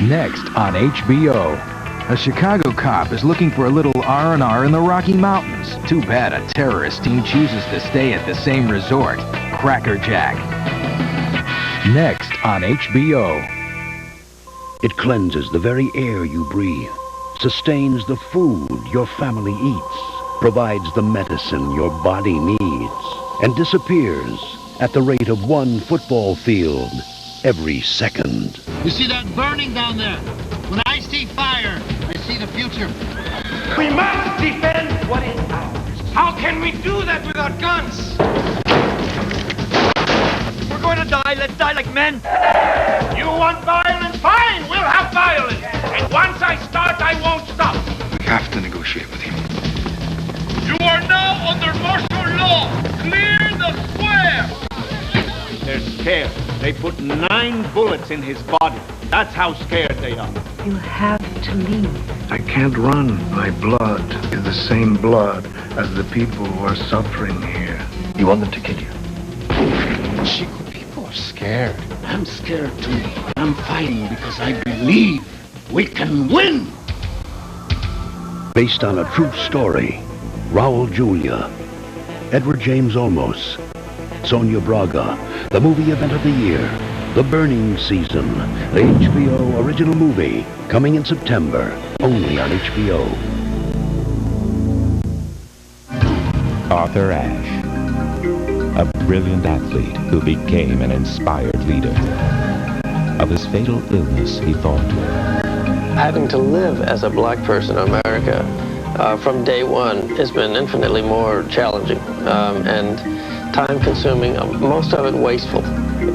Next on HBO. A Chicago cop is looking for a little R&R in the Rocky Mountains. Too bad a terrorist team chooses to stay at the same resort, Cracker Jack. Next on HBO. It cleanses the very air you breathe, sustains the food your family eats, provides the medicine your body needs, and disappears at the rate of one football field every second. You see that burning down there? When I see fire, I see the future. We must defend what is ours. How can we do that without guns? We're going to die. Let's die like men. You want violence? Fine, we'll have violence. And once I start, I won't stop. We have to negotiate with him. You are now under martial law. Clear the square. They're scared. They put 9 bullets in his body. That's how scared they are. You have to leave. I can't run. My blood is the same blood as the people who are suffering here. You want them to kill you? Chico, people are scared. I'm scared too. I'm fighting because I believe we can win. Based on a true story, Raul Julia, Edward James Olmos, Sonia Braga, the movie event of the year, The Burning Season, the HBO original movie, coming in September, only on HBO. Arthur Ashe, a brilliant athlete who became an inspired leader. Of his fatal illness, he thought, having to live as a black person in America from day one has been infinitely more challenging and time-consuming, most of it wasteful.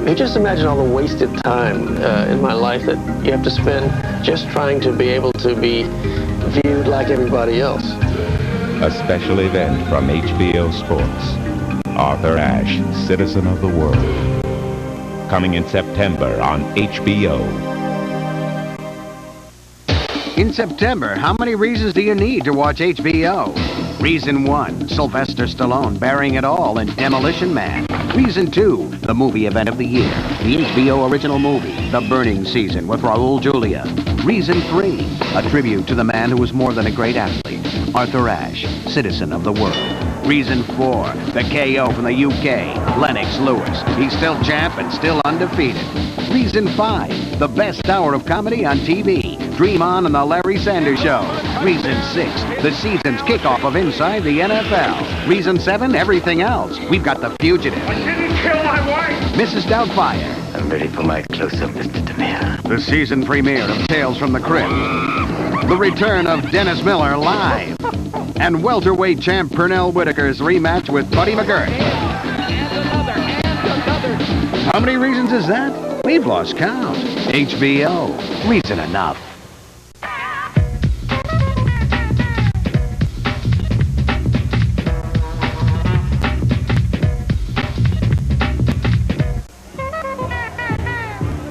You just imagine all the wasted time in my life that you have to spend just trying to be able to be viewed like everybody else. a special event from HBO Sports. Arthur Ashe, Citizen of the World. Coming in September on HBO. In September, how many reasons do you need to watch HBO? Reason 1, Sylvester Stallone bearing it all in Demolition Man. Reason 2, the movie event of the year, the HBO original movie, The Burning Season with Raul Julia. Reason 3, a tribute to the man who was more than a great athlete, Arthur Ashe, Citizen of the World. Reason 4, the KO from the UK, Lennox Lewis. He's still champ and still undefeated. Reason 5, the best hour of comedy on TV, Dream On and the Larry Sanders Show. Reason 6, the season's kickoff of Inside the NFL. Reason 7, everything else. We've got The Fugitive. I didn't kill my wife! Mrs. Doubtfire. I'm ready for my close-up, Mr. DeMille. The season premiere of Tales from the Crypt. The return of Dennis Miller live. And welterweight champ Pernell Whitaker's rematch with Buddy McGirt. How many reasons is that? We've lost count. HBO. Reason enough.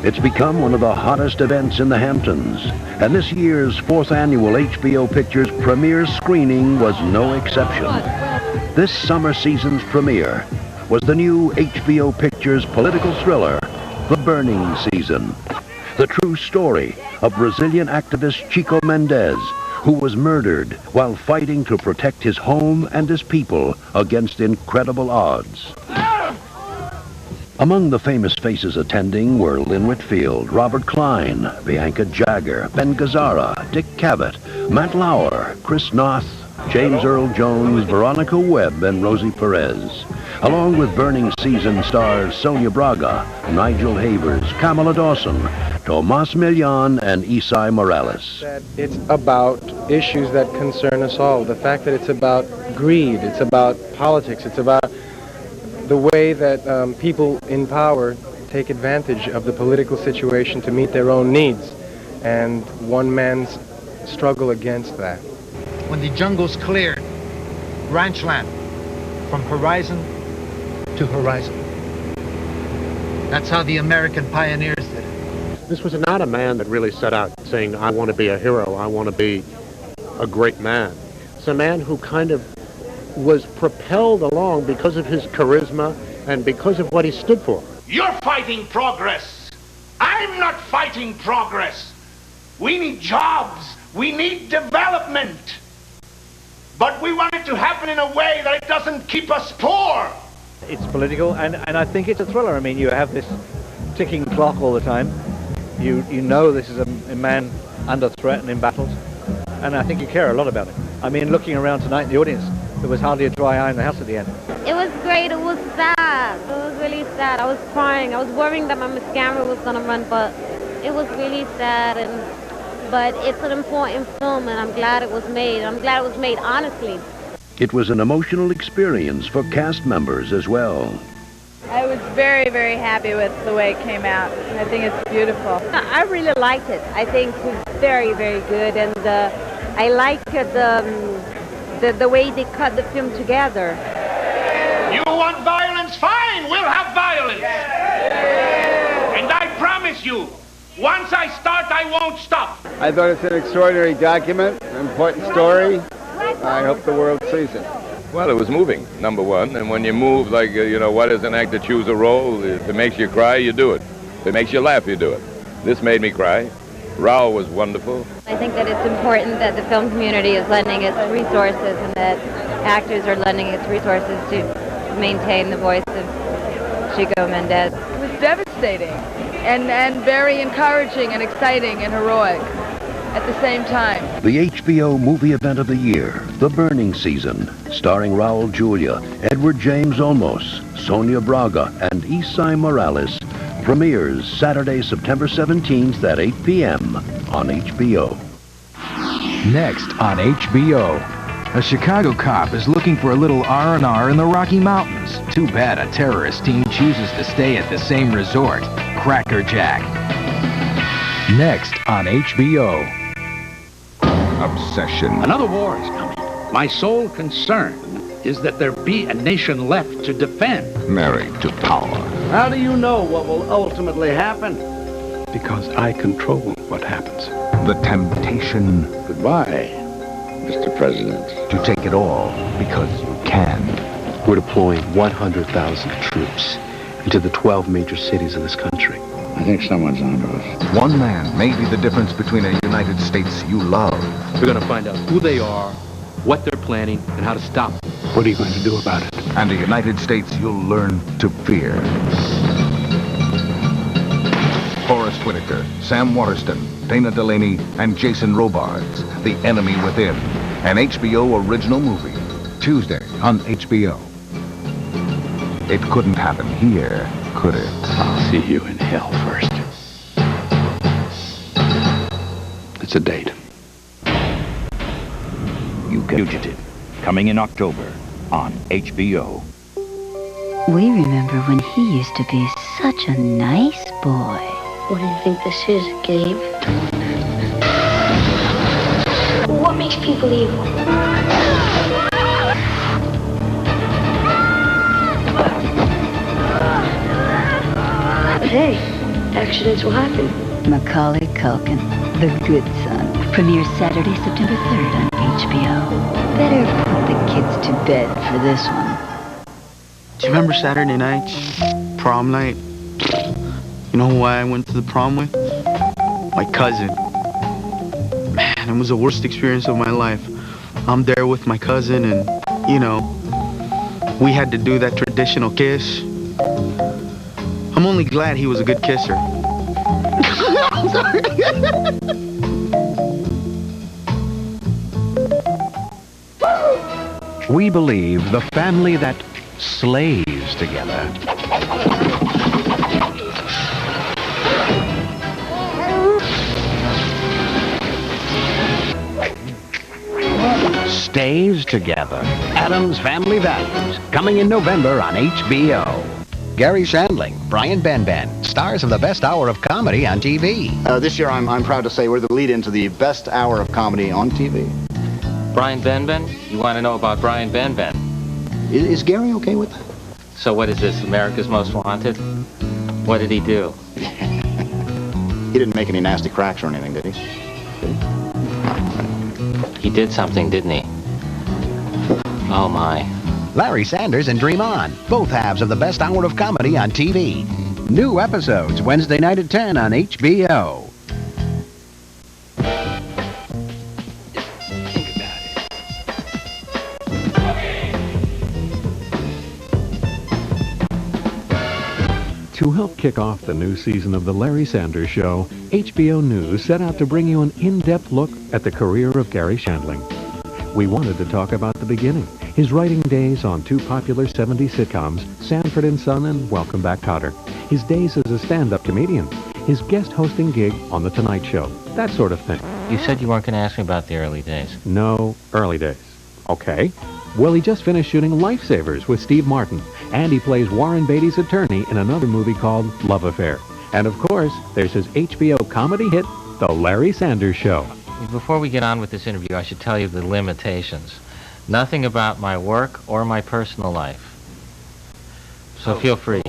It's become one of the hottest events in the Hamptons, and this year's 4th annual HBO Pictures premiere screening was no exception. This summer season's premiere was the new HBO Pictures political thriller, The Burning Season. The true story of Brazilian activist Chico Mendes, who was murdered while fighting to protect his home and his people against incredible odds. Among the famous faces attending were Lynn Whitfield, Robert Klein, Bianca Jagger, Ben Gazzara, Dick Cavett, Matt Lauer, Chris Noth, James Earl Jones, Veronica Webb, and Rosie Perez, along with Burning Season stars Sonia Braga, Nigel Havers, Kamala Dawson, Tomas Milian, and Isai Morales. That it's about issues that concern us all. The fact that it's about greed, it's about politics, it's about the way that people in power take advantage of the political situation to meet their own needs, and one man's struggle against that. When the jungle's cleared, ranch land, from horizon to horizon. That's how the American pioneers did it. This was not a man that really set out saying, I want to be a hero, I want to be a great man. It's a man who kind of was propelled along because of his charisma and because of what he stood for. You're fighting progress. I'm not fighting progress. We need jobs. We need development. But we want it to happen in a way that it doesn't keep us poor. It's political, and I think it's a thriller. I mean, you have this ticking clock all the time. You know this is a man under threat and in battles, and I think you care a lot about it. I mean, looking around tonight in the audience, there was hardly a dry eye in the house at the end. It was great. It was sad. It was really sad. I was crying. I was worrying that my mascara was going to run, but it was really sad. But it's an important film, and I'm glad it was made. I'm glad it was made honestly. It was an emotional experience for cast members as well. I was very, very happy with the way it came out. I think it's beautiful. I really liked it. I think it's very, very good, and I like the way they cut the film together. You want violence? Fine, we'll have violence. And I promise you, once I start, I won't stop. I thought it's an extraordinary document, an important story. I hope the world sees it. Well, it was moving, number one. And when you move, like, what does an actor choose a role? If it makes you cry, you do it. If it makes you laugh, you do it. This made me cry. Raul was wonderful. I think that it's important that the film community is lending its resources and that actors are lending its resources to maintain the voice of Chico Mendes. It was devastating and very encouraging and exciting and heroic at the same time. The HBO movie event of the year, The Burning Season, starring Raul Julia, Edward James Olmos, Sonia Braga, and Isai Morales, premieres Saturday, September 17th at 8 p.m. on HBO. Next on HBO, a Chicago cop is looking for a little R&R in the Rocky Mountains. Too bad a terrorist team chooses to stay at the same resort, Cracker Jack. Next on HBO. Obsession. Another war is coming. My sole concern is that there be a nation left to defend. Married to power. How do you know what will ultimately happen? Because I control what happens. The temptation. Goodbye, Mr. President. To take it all because you can. We're deploying 100,000 troops into the 12 major cities of this country. I think someone's onto us. One man may be the difference between a United States you love. We're going to find out who they are, what they're planning, and how to stop them. What are you going to do about it? And a United States you'll learn to fear. Forrest Whitaker, Sam Waterston, Dana Delaney, and Jason Robards, The Enemy Within, an HBO original movie. Tuesday on HBO. It couldn't happen here, could it? I'll see you in hell first. It's a date. You Fugitive, coming in October on HBO. We remember when he used to be such a nice boy. What do you think this is, Gabe? What makes people evil? Hey, accidents will happen. Macaulay Culkin, The Good Son, premieres Saturday, September 3rd on HBO. Better put the kids to bed for this one. Do you remember Saturday night? Prom night? You know who I went to the prom with? My cousin. Man, it was the worst experience of my life. I'm there with my cousin and, we had to do that traditional kiss. I'm only glad he was a good kisser. I'm sorry. We believe the family that slays together stays together. Adam's Family Values, coming in November on HBO. Gary Shandling, Brian Benben, stars of the best hour of comedy on TV. This year, I'm proud to say we're the lead into the best hour of comedy on TV. Brian Benben? You want to know about Brian Benben? Is Gary okay with that? So what is this, America's Most Wanted? What did he do? He didn't make any nasty cracks or anything, did he? He did something, didn't he? Oh, my. Larry Sanders and Dream On, both halves of the best hour of comedy on TV. New episodes Wednesday night at 10 on HBO. To help kick off the new season of The Larry Sanders Show, HBO News set out to bring you an in-depth look at the career of Gary Shandling. We wanted to talk about the beginning, his writing days on two popular 70s sitcoms, Sanford and Son and Welcome Back, Kotter, his days as a stand-up comedian, his guest hosting gig on The Tonight Show, that sort of thing. You said you weren't going to ask me about the early days. No, early days. Okay. Well, he just finished shooting Lifesavers with Steve Martin, and he plays Warren Beatty's attorney in another movie called Love Affair. And of course, there's his HBO comedy hit, The Larry Sanders Show. Before we get on with this interview, I should tell you the limitations. Nothing about my work or my personal life. So feel free.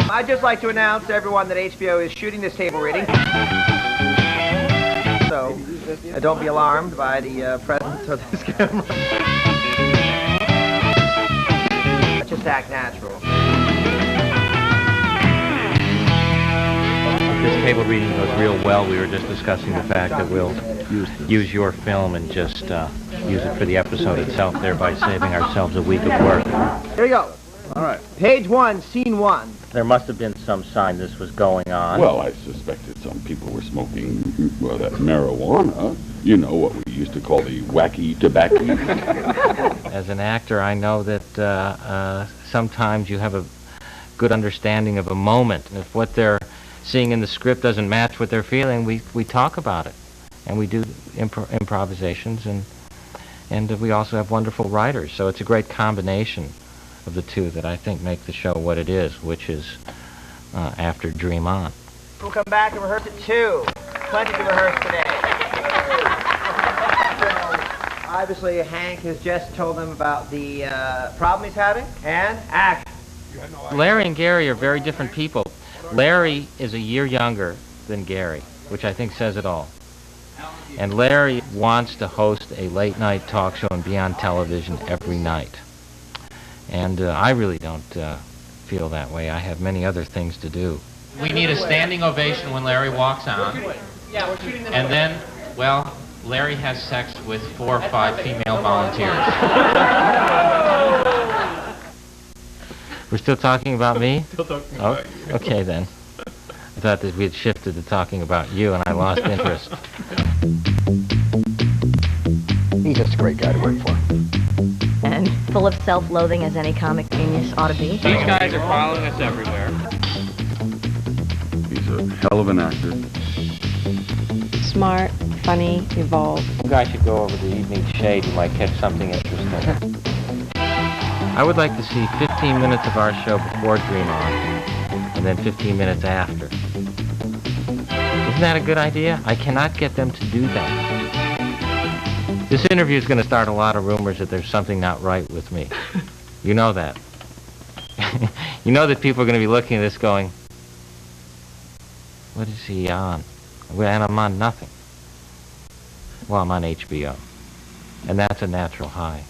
I'd just like to announce to everyone that HBO is shooting this table reading. So don't be alarmed by the presence of this camera. Just act natural. This table reading goes real well. We were just discussing the fact that we'll use your film and just use it for the episode itself, thereby saving ourselves a week of work. Here we go. All right. Page 1, scene 1. There must have been some sign this was going on. Well, I suspected some people were smoking, well, that marijuana. You know, what we used to call the wacky tobacco. As an actor, I know that sometimes you have a good understanding of a moment. And if what they're seeing in the script doesn't match what they're feeling, we talk about it. And we do improvisations, and we also have wonderful writers. So it's a great combination of the two that I think make the show what it is, which is after Dream On. We'll come back and rehearse at 2. Plenty to rehearse today. Obviously, Hank has just told them about the problem he's having, and act. Larry and Gary are very different people. Larry is a year younger than Gary, which I think says it all. And Larry wants to host a late-night talk show and be on television every night. And I really don't feel that way. I have many other things to do. We need a standing ovation when Larry walks on. And then, well, Larry has sex with 4 or 5 female volunteers. We're still talking about me? Still talking about you. Okay, then. I thought that we had shifted to talking about you, and I lost interest. He's just a great guy to work for. And full of self-loathing as any comic genius ought to be. These guys are following us everywhere. He's a hell of an actor. Smart, funny, evolved. You guys should go over the evening shade. You might catch something interesting. I would like to see 15 minutes of our show before Dream On, and then 15 minutes after. Isn't that a good idea? I cannot get them to do that. This interview is going to start a lot of rumors that there's something not right with me. You know that. You know that people are going to be looking at this going, what is he on? And I'm on nothing. Well, I'm on HBO. And that's a natural high.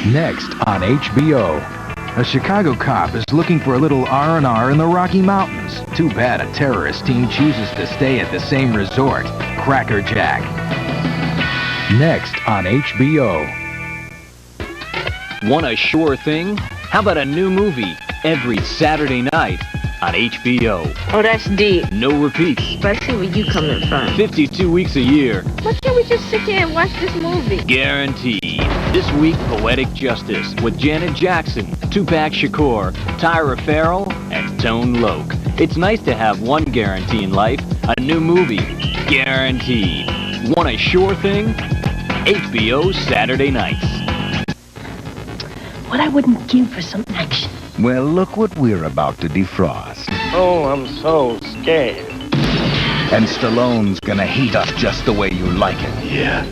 Next on HBO, a Chicago cop is looking for a little R&R in the Rocky Mountains. Too bad a terrorist team chooses to stay at the same resort, Cracker Jack. Next on HBO. Want a sure thing? How about a new movie every Saturday night on HBO? Oh, that's deep. No repeats. But I see where you coming from. 52 weeks a year. Why can't we just sit here and watch this movie? Guaranteed. This week, Poetic Justice with Janet Jackson, Tupac Shakur, Tyra Farrell, and Tone Loc. It's nice to have one guarantee in life, a new movie. Guaranteed. Want a sure thing? HBO Saturday nights. What I wouldn't give for some action. Well, look what we're about to defrost. Oh, I'm so scared. And Stallone's gonna heat up just the way you like it. Yeah.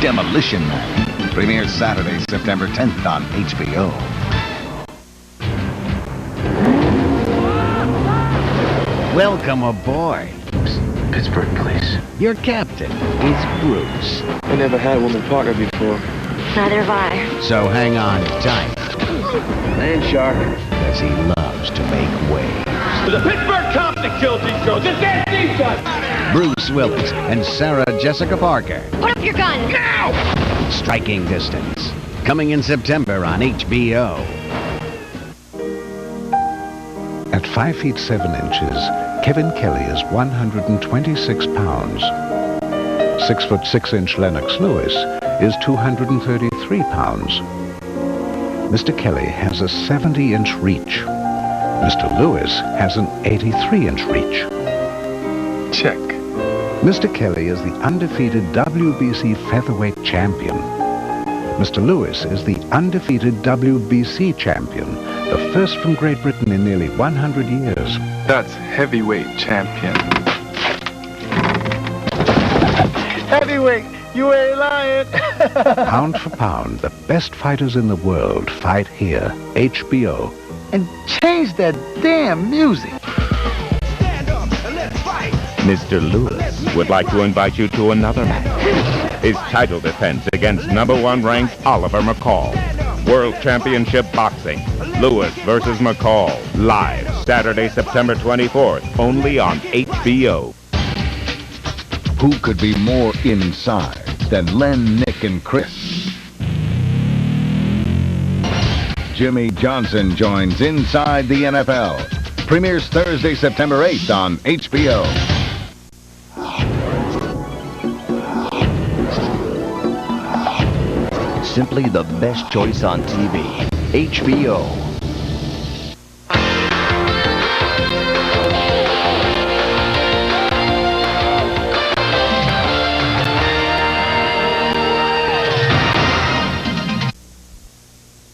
Demolition Man. Premieres Saturday, September 10th on HBO. Welcome aboard. Pittsburgh, please. Your captain is Bruce. I never had a woman partner before. Neither have I. So hang on tight. Land shark. As he loves to make waves. The Pittsburgh cop that killed these girls. It's that season. Bruce Willis and Sarah Jessica Parker. Put up your gun! Now! Striking Distance. Coming in September on HBO. At 5 feet 7 inches, Kevin Kelly is 126 pounds. 6 foot 6 inch Lennox Lewis is 233 pounds. Mr. Kelly has a 70-inch reach. Mr. Lewis has an 83-inch reach. Check. Mr. Kelly is the undefeated WBC featherweight champion. Mr. Lewis is the undefeated WBC champion, the first from Great Britain in nearly 100 years. That's heavyweight champion. Heavyweight, you ain't lying. Pound for pound, the best fighters in the world fight here. HBO. And change that damn music. Mr. Lewis would like to invite you to another match. His title defense against #1 ranked Oliver McCall. World Championship Boxing. Lewis versus McCall. Live Saturday, September 24th, only on HBO. Who could be more inside than Len, Nick, and Chris? Jimmy Johnson joins Inside the NFL. Premieres Thursday, September 8th on HBO. Simply the best choice on TV. HBO.